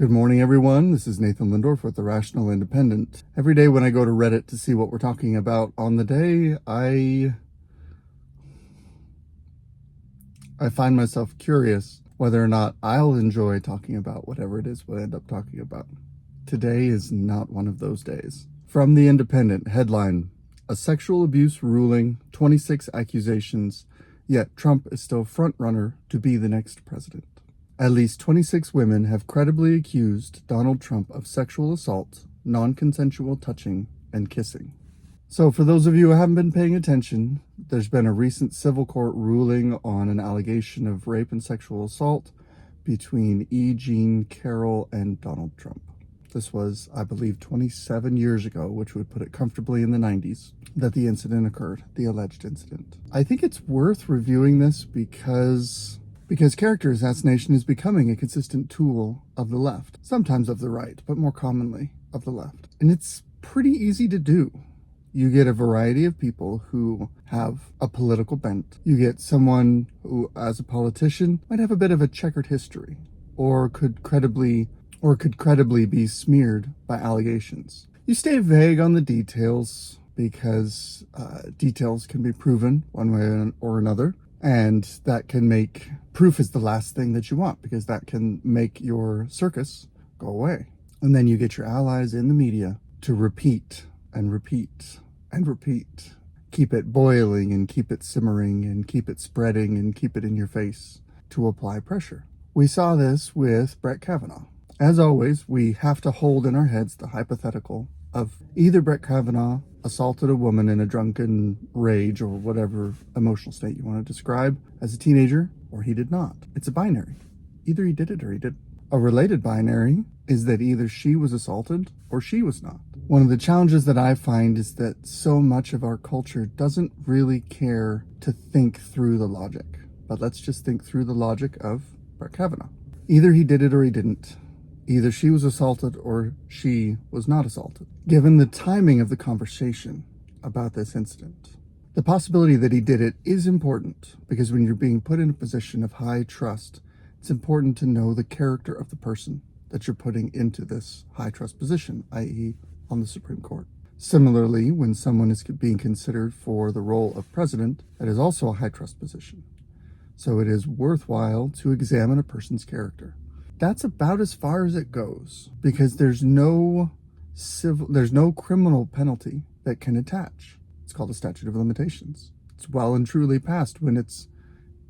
Good morning, everyone. This is Nathan Lindorf with The Rational Independent. Every day when I go to Reddit to see what we're talking about on the day, I find myself curious whether or not I'll enjoy talking about whatever it is we'll end up talking about. Today is not one of those days. From The Independent, headline, a sexual abuse ruling, 26 accusations, yet Trump is still front runner to be the next president. At least 26 women have credibly accused Donald Trump of sexual assault, non-consensual touching, and kissing. So for those of you who haven't been paying attention, there's been a recent civil court ruling on an allegation of rape and sexual assault between E. Jean Carroll and Donald Trump. This was, I believe, 27 years ago, which would put it comfortably in the 90s, that the incident occurred, the alleged incident. I think it's worth reviewing this because character assassination is becoming a consistent tool of the left, sometimes of the right, but more commonly of the left. And it's pretty easy to do. You get a variety of people who have a political bent. You get someone who, as a politician, might have a bit of a checkered history, or could credibly be smeared by allegations. You stay vague on the details because details can be proven one way or another. And that can make proof is the last thing that you want, because that can make your circus go away. And then you get your allies in the media to repeat and repeat and repeat. Keep it boiling and keep it simmering and keep it spreading and keep it in your face to apply pressure. We saw this with Brett Kavanaugh. As always, we have to hold in our heads the hypothetical of either Brett Kavanaugh assaulted a woman in a drunken rage or whatever emotional state you want to describe as a teenager, or he did not. It's a binary. Either he did it or he didn't. A related binary is that either she was assaulted or she was not. One of the challenges that I find is that so much of our culture doesn't really care to think through the logic. But let's just think through the logic of Brett Kavanaugh. Either he did it or he didn't. Either she was assaulted or she was not assaulted. Given the timing of the conversation about this incident, the possibility that he did it is important, because when you're being put in a position of high trust, it's important to know the character of the person that you're putting into this high trust position, i.e. on the Supreme Court. Similarly, when someone is being considered for the role of president, that is also a high trust position. So it is worthwhile to examine a person's character. That's about as far as it goes, because there's no criminal penalty that can attach. It's called a statute of limitations. It's well and truly past when it's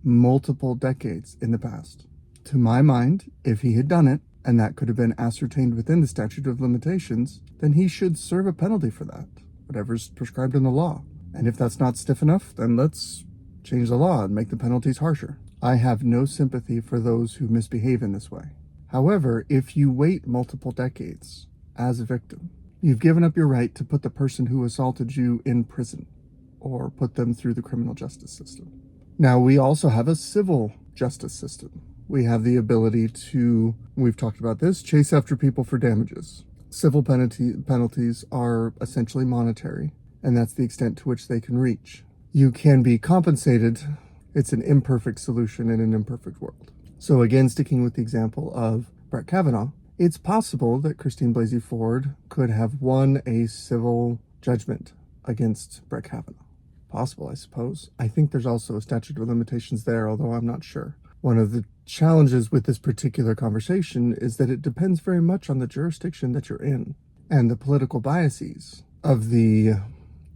multiple decades in the past. To my mind, if he had done it, and that could have been ascertained within the statute of limitations, then he should serve a penalty for that, whatever's prescribed in the law. And if that's not stiff enough, then let's change the law and make the penalties harsher. I have no sympathy for those who misbehave in this way. However, if you wait multiple decades as a victim, you've given up your right to put the person who assaulted you in prison or put them through the criminal justice system. Now, we also have a civil justice system. We have the ability to, we've talked about this, chase after people for damages. Civil penalties are essentially monetary, and that's the extent to which they can reach. You can be compensated. It's an imperfect solution in an imperfect world. So again, sticking with the example of Brett Kavanaugh, it's possible that Christine Blasey Ford could have won a civil judgment against Brett Kavanaugh. Possible, I suppose. I think there's also a statute of limitations there, although I'm not sure. One of the challenges with this particular conversation is that it depends very much on the jurisdiction that you're in and the political biases of the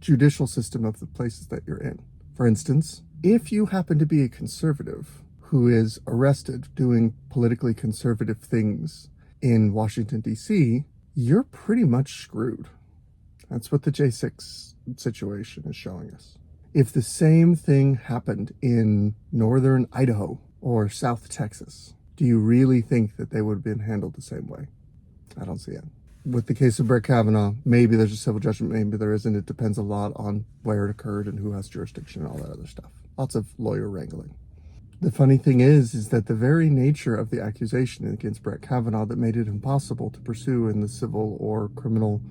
judicial system of the places that you're in. For instance, if you happen to be a conservative who is arrested doing politically conservative things in Washington, D.C., you're pretty much screwed. That's what the J6 situation is showing us. If the same thing happened in northern Idaho or South Texas, do you really think that they would have been handled the same way? I don't see it. With the case of Brett Kavanaugh, maybe there's a civil judgment, maybe there isn't. It depends a lot on where it occurred and who has jurisdiction and all that other stuff. Lots of lawyer wrangling. The funny thing is that the very nature of the accusation against Brett Kavanaugh that made it impossible to pursue in the civil or criminal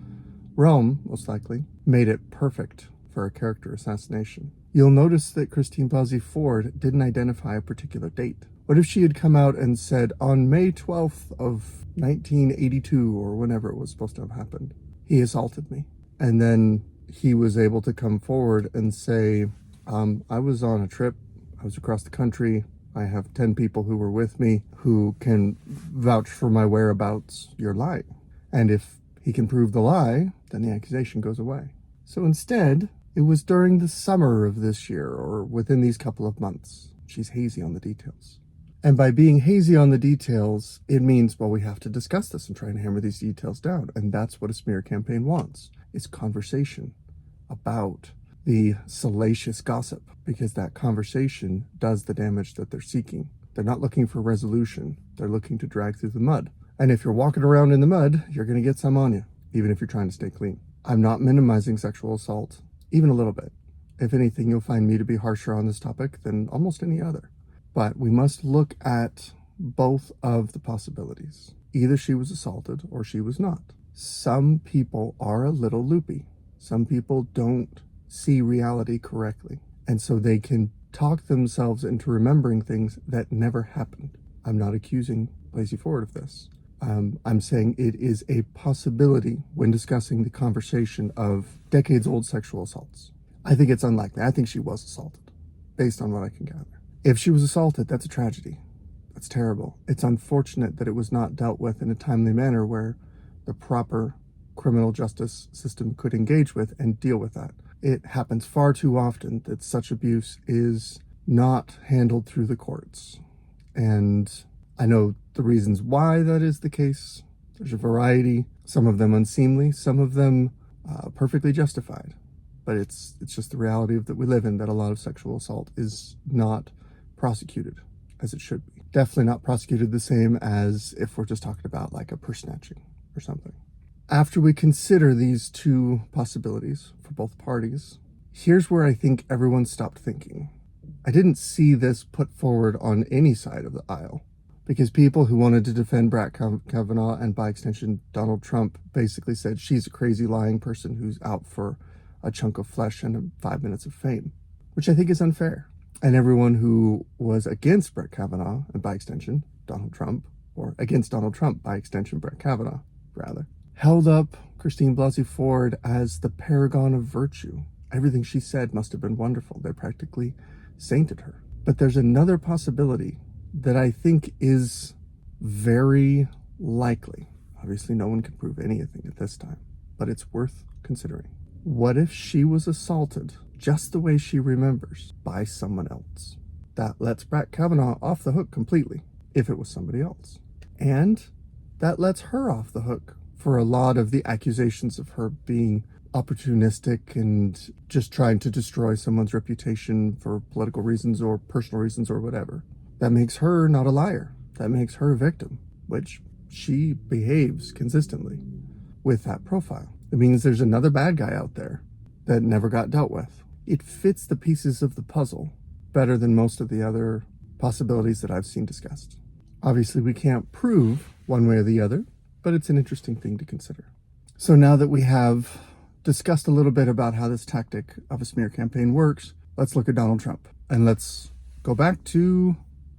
realm, most likely, made it perfect for a character assassination. You'll notice that Christine Blasey Ford didn't identify a particular date What if she had come out and said, on May 12th of 1982, or whenever it was supposed to have happened, he assaulted me. And then he was able to come forward and say, I was on a trip, I was across the country, I have 10 people who were with me who can vouch for my whereabouts, you're lying. And if he can prove the lie, then the accusation goes away. So instead, it was during the summer of this year, or within these couple of months. She's hazy on the details. And by being hazy on the details, it means, well, we have to discuss this and try and hammer these details down. And that's what a smear campaign wants, is conversation about the salacious gossip, because that conversation does the damage that they're seeking. They're not looking for resolution. They're looking to drag through the mud. And if you're walking around in the mud, you're going to get some on you, even if you're trying to stay clean. I'm not minimizing sexual assault, even a little bit. If anything, you'll find me to be harsher on this topic than almost any other. But we must look at both of the possibilities. Either she was assaulted or she was not. Some people are a little loopy. Some people don't see reality correctly. And so they can talk themselves into remembering things that never happened. I'm not accusing Lazy Ford of this. I'm saying it is a possibility when discussing the conversation of decades-old sexual assaults. I think it's unlikely. I think she was assaulted, based on what I can gather. If she was assaulted, that's a tragedy. That's terrible. It's unfortunate that it was not dealt with in a timely manner where the proper criminal justice system could engage with and deal with that. It happens far too often that such abuse is not handled through the courts. And I know the reasons why that is the case. There's a variety, some of them unseemly, some of them perfectly justified. But it's just the reality that we live in, that a lot of sexual assault is not prosecuted as it should be. Definitely not prosecuted the same as if we're just talking about like a purse snatching or something. After we consider these two possibilities for both parties, here's where I think everyone stopped thinking. I didn't see this put forward on any side of the aisle, because people who wanted to defend Brett Kavanaugh and by extension Donald Trump basically said she's a crazy lying person who's out for a chunk of flesh and 5 minutes of fame, which I think is unfair. And everyone who was against Brett Kavanaugh and by extension Donald Trump, or against Donald Trump by extension Brett Kavanaugh rather, held up Christine Blasey Ford as the paragon of virtue. Everything she said must have been wonderful. They practically sainted her. But there's another possibility that I think is very likely. Obviously, no one can prove anything at this time, but it's worth considering. What if she was assaulted just the way she remembers by someone else? That lets Brett Kavanaugh off the hook completely if it was somebody else. And that lets her off the hook for a lot of the accusations of her being opportunistic and just trying to destroy someone's reputation for political reasons or personal reasons or whatever. That makes her not a liar. That makes her a victim, which she behaves consistently with that profile. It means there's another bad guy out there that never got dealt with. It fits the pieces of the puzzle better than most of the other possibilities that I've seen discussed. Obviously, we can't prove one way or the other, but it's an interesting thing to consider. So now that we have discussed a little bit about how this tactic of a smear campaign works, let's look at Donald Trump. And let's go back to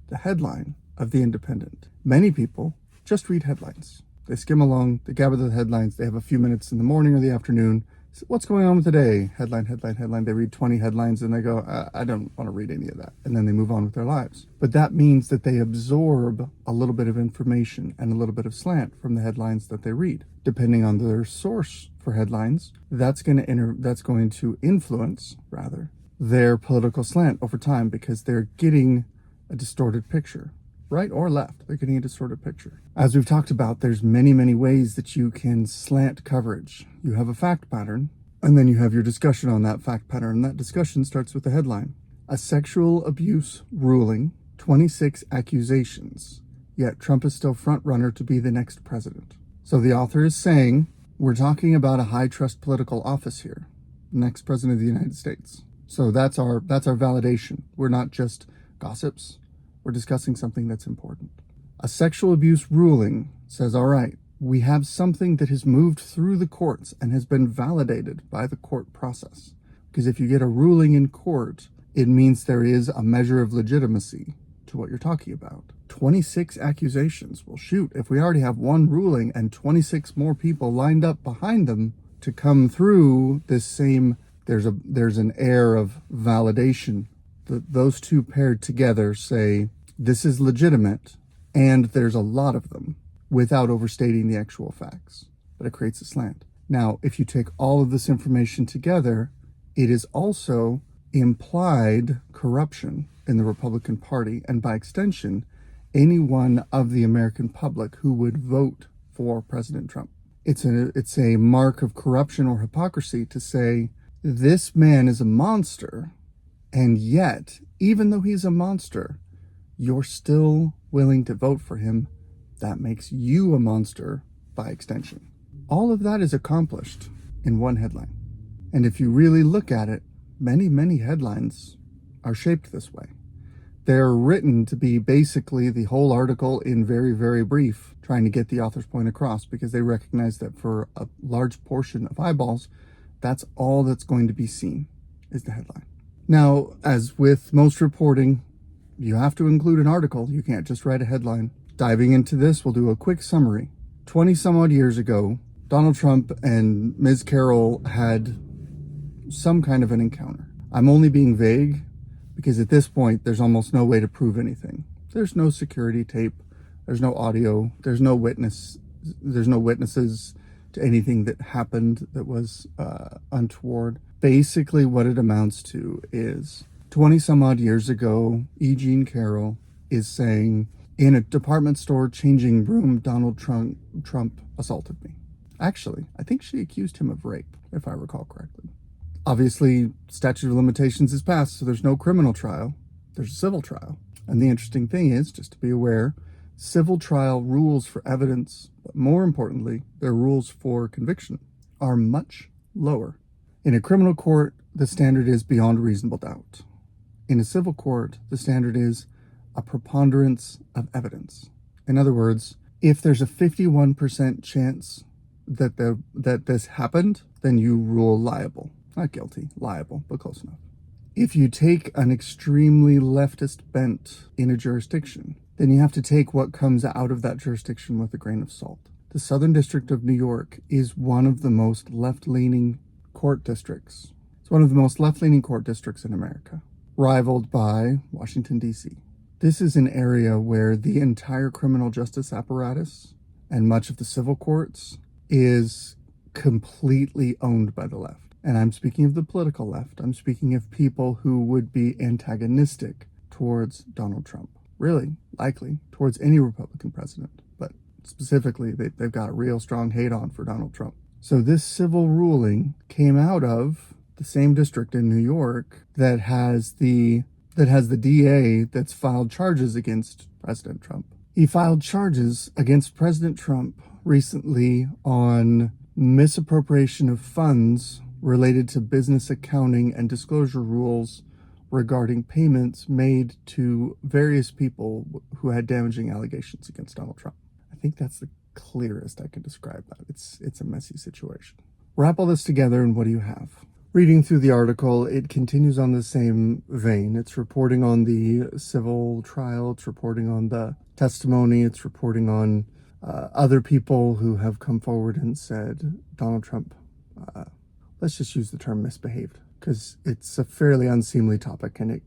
the headline of The Independent. Many people just read headlines. They skim along, they gather the headlines, they have a few minutes in the morning or the afternoon. So what's going on today? Headline, headline, headline. They read 20 headlines and they go, I don't want to read any of that. And then they move on with their lives. But that means that they absorb a little bit of information and a little bit of slant from the headlines that they read. Depending on their source for headlines, that's going to influence their political slant over time, because they're getting a distorted picture. Right or left, they're getting a distorted picture. As we've talked about, there's many, many ways that you can slant coverage. You have a fact pattern, and then you have your discussion on that fact pattern. And that discussion starts with the headline. A sexual abuse ruling, 26 accusations, yet Trump is still front runner to be the next president. So the author is saying, we're talking about a high trust political office here, next president of the United States. So that's our validation. We're not just gossips. We're discussing something that's important. A sexual abuse ruling says, all right, we have something that has moved through the courts and has been validated by the court process. Because if you get a ruling in court, it means there is a measure of legitimacy to to what you're talking about. 26 accusations. Well, shoot, if we already have one ruling and 26 more people lined up behind them to come through this same, there's an air of validation. Those two paired together say this is legitimate, and there's a lot of them, without overstating the actual facts. But it creates a slant. Now, if you take all of this information together, it is also implied corruption in the Republican Party, and by extension, anyone of the American public who would vote for President Trump. It's a mark of corruption or hypocrisy to say this man is a monster, and yet, even though he's a monster, you're still willing to vote for him. That makes you a monster by extension. All of that is accomplished in one headline. And if you really look at it, many, many headlines are shaped this way. They're written to be basically the whole article in very, very brief, trying to get the author's point across, because they recognize that for a large portion of eyeballs, that's all that's going to be seen is the headline. Now, as with most reporting, you have to include an article. You can't just write a headline. Diving into this, we'll do a quick summary. 20 some odd years ago, Donald Trump and Ms. Carroll had some kind of an encounter. I'm only being vague because at this point, there's almost no way to prove anything. There's no security tape. There's no audio. There's no witnesses to anything that happened that was untoward. Basically, what it amounts to is 20 some odd years ago, E. Jean Carroll is saying, in a department store changing room, Donald Trump assaulted me. Actually, I think she accused him of rape, if I recall correctly. Obviously, statute of limitations is passed, so there's no criminal trial. There's a civil trial. And the interesting thing is, just to be aware, civil trial rules for evidence, but more importantly, their rules for conviction are much lower. In a criminal court, the standard is beyond reasonable doubt. In a civil court, the standard is a preponderance of evidence. In other words, if there's a 51% chance that this happened, then you rule liable. Not guilty, liable, but close enough. If you take an extremely leftist bent in a jurisdiction, then you have to take what comes out of that jurisdiction with a grain of salt. The Southern District of New York is one of the most left-leaning court districts. It's one of the most left-leaning court districts in America, rivaled by Washington, D.C. This is an area where the entire criminal justice apparatus and much of the civil courts is completely owned by the left. And I'm speaking of the political left. I'm speaking of people who would be antagonistic towards Donald Trump. Really, likely, towards any Republican president. But specifically, they've got a real strong hate on for Donald Trump. So this civil ruling came out of the same district in New York that has the DA that's filed charges against President Trump. He filed charges against President Trump recently on misappropriation of funds related to business accounting and disclosure rules regarding payments made to various people who had damaging allegations against Donald Trump. I think that's the clearest I can describe that. It's a messy situation. Wrap all this together and what do you have? Reading through the article, it continues on the same vein. It's reporting on the civil trial. It's reporting on the testimony. It's reporting on other people who have come forward and said Donald Trump, let's just use the term misbehaved, because it's a fairly unseemly topic and it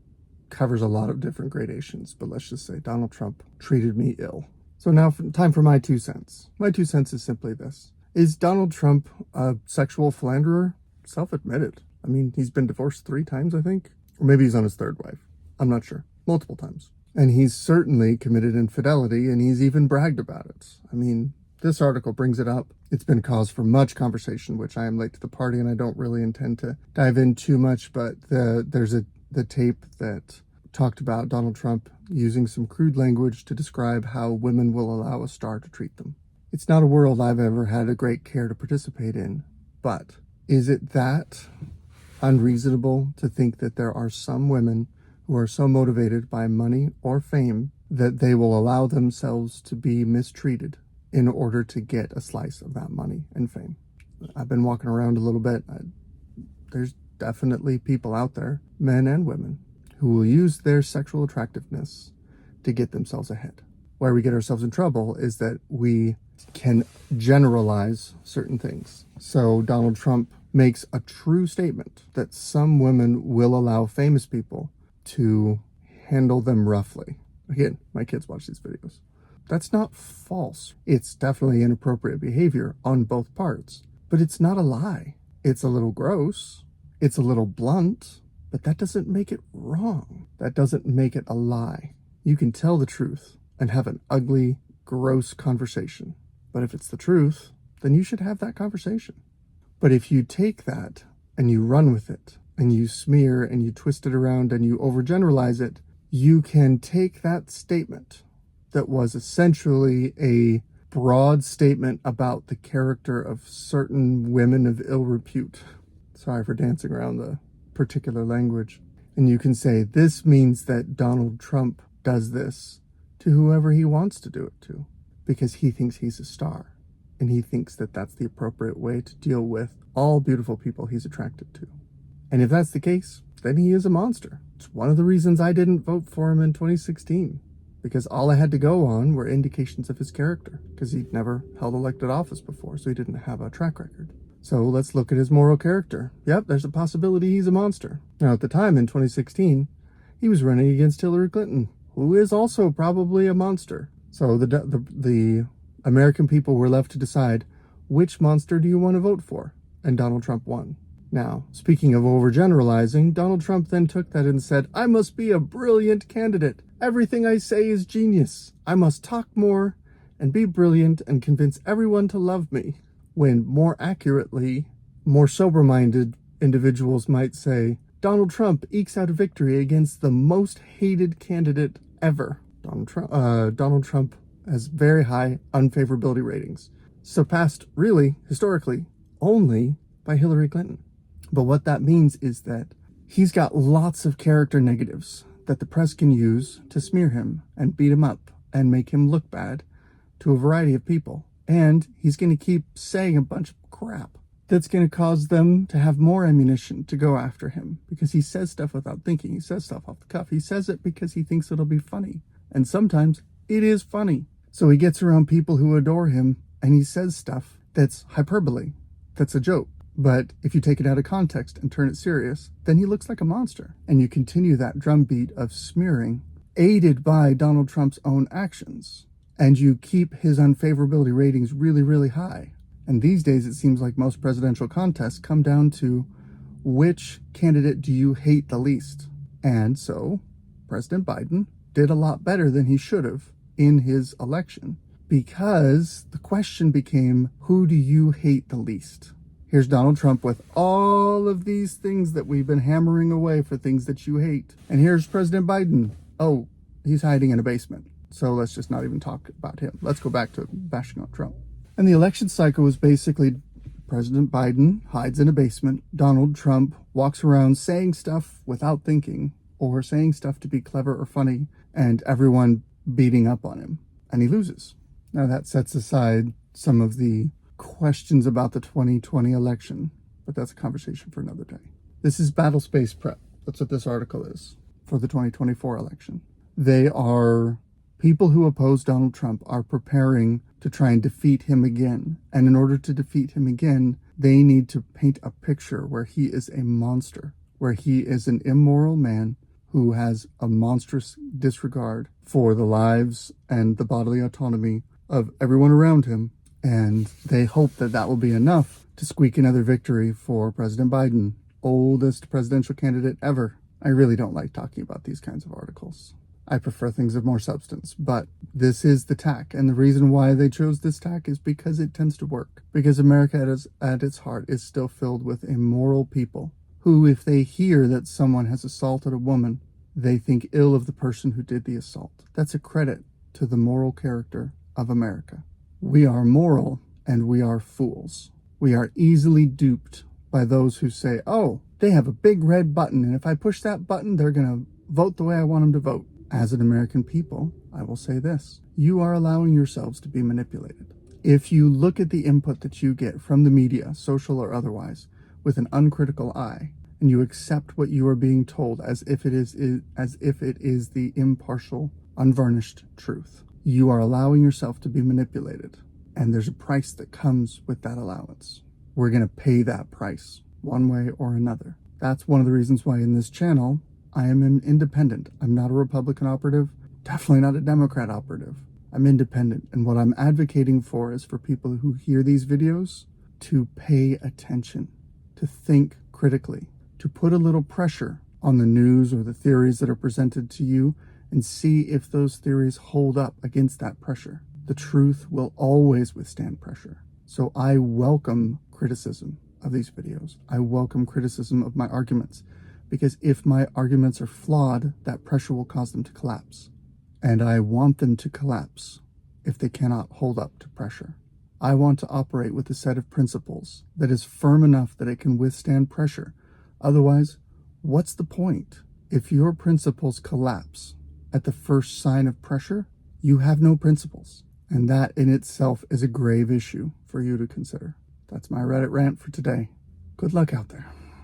covers a lot of different gradations. But let's just say Donald Trump treated me ill. So now time for my 2 cents. My 2 cents is simply this. Is Donald Trump a sexual philanderer? Self-admitted. I mean, he's been divorced 3 times, I think. Or maybe he's on his 3rd wife. I'm not sure. Multiple times. And he's certainly committed infidelity, and he's even bragged about it. I mean, this article brings it up. It's been cause for much conversation, which I am late to the party, and I don't really intend to dive in too much, but there's the tape that talked about Donald Trump using some crude language to describe how women will allow a star to treat them. It's not a world I've ever had a great care to participate in, but is it that unreasonable to think that there are some women who are so motivated by money or fame that they will allow themselves to be mistreated in order to get a slice of that money and fame? I've been walking around a little bit. There's definitely people out there, men and women, who will use their sexual attractiveness to get themselves ahead. Where we get ourselves in trouble is that we can generalize certain things. So Donald Trump makes a true statement that some women will allow famous people to handle them roughly. Again, my kids watch these videos. That's not false. It's definitely inappropriate behavior on both parts, but it's not a lie. It's a little gross. It's a little blunt, but that doesn't make it wrong. That doesn't make it a lie. You can tell the truth and have an ugly, gross conversation. But if it's the truth, then you should have that conversation. But if you take that and you run with it and you smear and you twist it around and you overgeneralize it, you can take that statement that was essentially a broad statement about the character of certain women of ill repute. Sorry for dancing around the particular language. And you can say, this means that Donald Trump does this to whoever he wants to do it to, because he thinks he's a star. And he thinks that that's the appropriate way to deal with all beautiful people he's attracted to. And if that's the case, then he is a monster. It's one of the reasons I didn't vote for him in 2016, because all I had to go on were indications of his character, because he'd never held elected office before, so he didn't have a track record. So let's look at his moral character. Yep, there's a possibility he's a monster. Now, at the time, in 2016, he was running against Hillary Clinton, who is also probably a monster. So the American people were left to decide, which monster do you want to vote for? And Donald Trump won. Now, speaking of overgeneralizing, Donald Trump then took that and said, I must be a brilliant candidate. Everything I say is genius. I must talk more and be brilliant and convince everyone to love me. When more accurately, more sober-minded individuals might say, Donald Trump ekes out a victory against the most hated candidate ever. Donald Trump has very high unfavorability ratings, surpassed really, historically, only by Hillary Clinton. But what that means is that he's got lots of character negatives that the press can use to smear him and beat him up and make him look bad to a variety of people. And he's going to keep saying a bunch of crap that's going to cause them to have more ammunition to go after him, because he says stuff without thinking. He says stuff off the cuff. He says it because he thinks it'll be funny. And sometimes it is funny. So he gets around people who adore him and he says stuff that's hyperbole, that's a joke. But if you take it out of context and turn it serious, then he looks like a monster. And you continue that drumbeat of smearing, aided by Donald Trump's own actions. And you keep his unfavorability ratings really, really high. And these days, it seems like most presidential contests come down to which candidate do you hate the least? And so President Biden did a lot better than he should have in his election, because the question became, who do you hate the least? Here's Donald Trump with all of these things that we've been hammering away for things that you hate. And here's President Biden. Oh, he's hiding in a basement. So let's just not even talk about him. Let's go back to bashing on Trump. And the election cycle was basically President Biden hides in a basement. Donald Trump walks around saying stuff without thinking, or saying stuff to be clever or funny, and everyone beating up on him. And he loses. Now that sets aside some of the questions about the 2020 election, but that's a conversation for another day. This is battle space prep. That's what this article is for the 2024 election. They are people who oppose Donald Trump are preparing to try and defeat him again. And in order to defeat him again, they need to paint a picture where he is a monster, where he is an immoral man who has a monstrous disregard for the lives and the bodily autonomy of everyone around him. And they hope that that will be enough to squeak another victory for President Biden, oldest presidential candidate ever. I really don't like talking about these kinds of articles. I prefer things of more substance, but this is the tack. And the reason why they chose this tack is because it tends to work. Because America at its heart is still filled with immoral people who, if they hear that someone has assaulted a woman, they think ill of the person who did the assault. That's a credit to the moral character of America. We are moral and we are fools. We are easily duped by those who say, oh, they have a big red button, and if I push that button, they're going to vote the way I want them to vote. As an American people, I will say this. You are allowing yourselves to be manipulated. If you look at the input that you get from the media, social or otherwise, with an uncritical eye, and you accept what you are being told as if it is the impartial unvarnished truth. You are allowing yourself to be manipulated, and there's a price that comes with that allowance. We're going to pay that price one way or another. That's one of the reasons why in this channel, I am an independent. I'm not a Republican operative, definitely not a Democrat operative. I'm independent, and what I'm advocating for is for people who hear these videos to pay attention, to think critically, to put a little pressure on the news or the theories that are presented to you and see if those theories hold up against that pressure. The truth will always withstand pressure. So I welcome criticism of these videos. I welcome criticism of my arguments, because if my arguments are flawed, that pressure will cause them to collapse. And I want them to collapse if they cannot hold up to pressure. I want to operate with a set of principles that is firm enough that it can withstand pressure. Otherwise, what's the point? If your principles collapse at the first sign of pressure, you have no principles. And that in itself is a grave issue for you to consider. That's my Reddit rant for today. Good luck out there.